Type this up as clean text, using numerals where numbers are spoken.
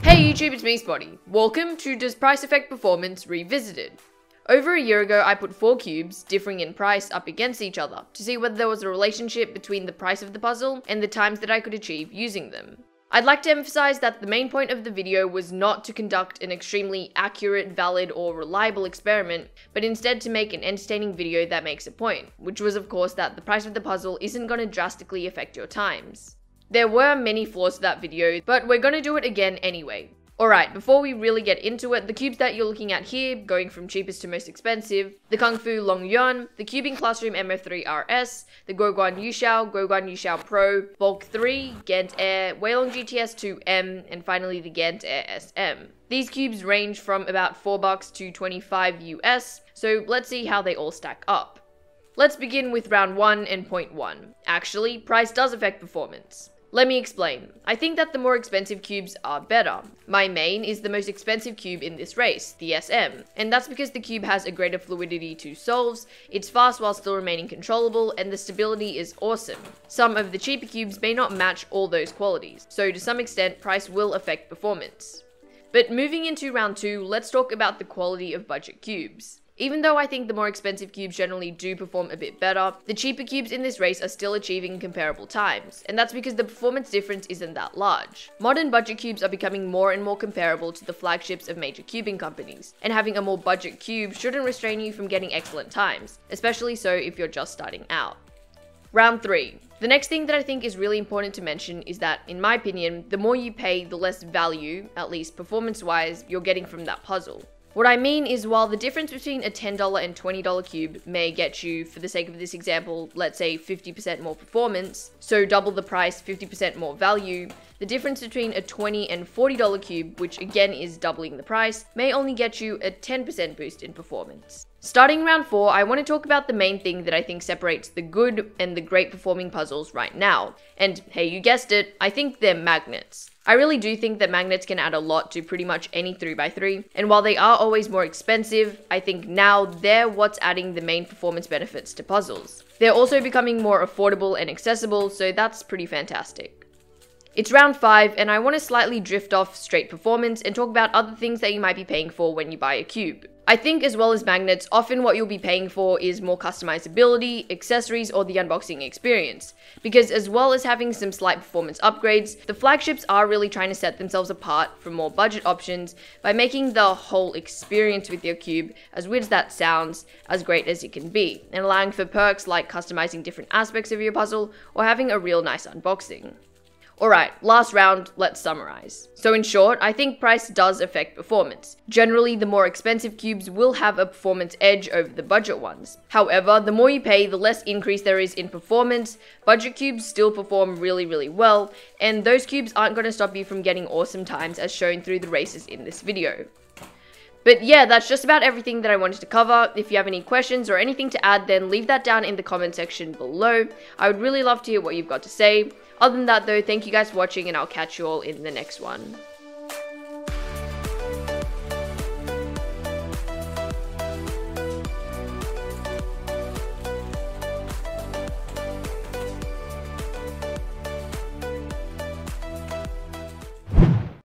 Hey YouTube, it's me, Spotty. Welcome to Does Price Affect Performance Revisited. Over a year ago, I put 4 cubes, differing in price, up against each other to see whether there was a relationship between the price of the puzzle and the times that I could achieve using them. I'd like to emphasize that the main point of the video was not to conduct an extremely accurate, valid, or reliable experiment, but instead to make an entertaining video that makes a point, which was of course that the price of the puzzle isn't going to drastically affect your times. There were many flaws to that video, but we're gonna do it again anyway. Alright, before we really get into it, the cubes that you're looking at here, going from cheapest to most expensive, the Fu Longyuan, the Cubing Classroom MF3 RS, the GuoGuan YueXiao Pro, Valk 3, Gan Air, GTS2 M, and finally the Gan Air SM. These cubes range from about $4 to $25 US, so let's see how they all stack up. Let's begin with round 1 and point 1. Actually, price does affect performance. Let me explain. I think that the more expensive cubes are better. My main is the most expensive cube in this race, the SM, and that's because the cube has a greater fluidity to solves, it's fast while still remaining controllable, and the stability is awesome. Some of the cheaper cubes may not match all those qualities, so to some extent price will affect performance. But moving into round 2, let's talk about the quality of budget cubes. Even though I think the more expensive cubes generally do perform a bit better, the cheaper cubes in this race are still achieving comparable times, and that's because the performance difference isn't that large. Modern budget cubes are becoming more and more comparable to the flagships of major cubing companies, and having a more budget cube shouldn't restrain you from getting excellent times, especially so if you're just starting out. Round 3. The next thing that I think is really important to mention is that, in my opinion, the more you pay, the less value, at least performance-wise, you're getting from that puzzle. What I mean is, while the difference between a $10 and $20 cube may get you, for the sake of this example, let's say 50% more performance, so double the price, 50% more value, the difference between a $20 and $40 cube, which again is doubling the price, may only get you a 10% boost in performance. Starting round 4, I want to talk about the main thing that I think separates the good and the great performing puzzles right now. And hey, you guessed it, I think they're magnets. I really do think that magnets can add a lot to pretty much any 3x3, and while they are always more expensive, I think now they're what's adding the main performance benefits to puzzles. They're also becoming more affordable and accessible, so that's pretty fantastic. It's round 5, and I want to slightly drift off straight performance and talk about other things that you might be paying for when you buy a cube. I think, as well as magnets, often what you'll be paying for is more customizability, accessories, or the unboxing experience. Because as well as having some slight performance upgrades, the flagships are really trying to set themselves apart from more budget options by making the whole experience with your cube, as weird as that sounds, as great as it can be, and allowing for perks like customizing different aspects of your puzzle or having a real nice unboxing. Alright, last round, let's summarize. So in short, I think price does affect performance. Generally, the more expensive cubes will have a performance edge over the budget ones. However, the more you pay, the less increase there is in performance. Budget cubes still perform really well, and those cubes aren't going to stop you from getting awesome times as shown through the races in this video. But yeah, that's just about everything that I wanted to cover. If you have any questions or anything to add, then leave that down in the comment section below. I would really love to hear what you've got to say. Other than that though, thank you guys for watching, and I'll catch you all in the next one.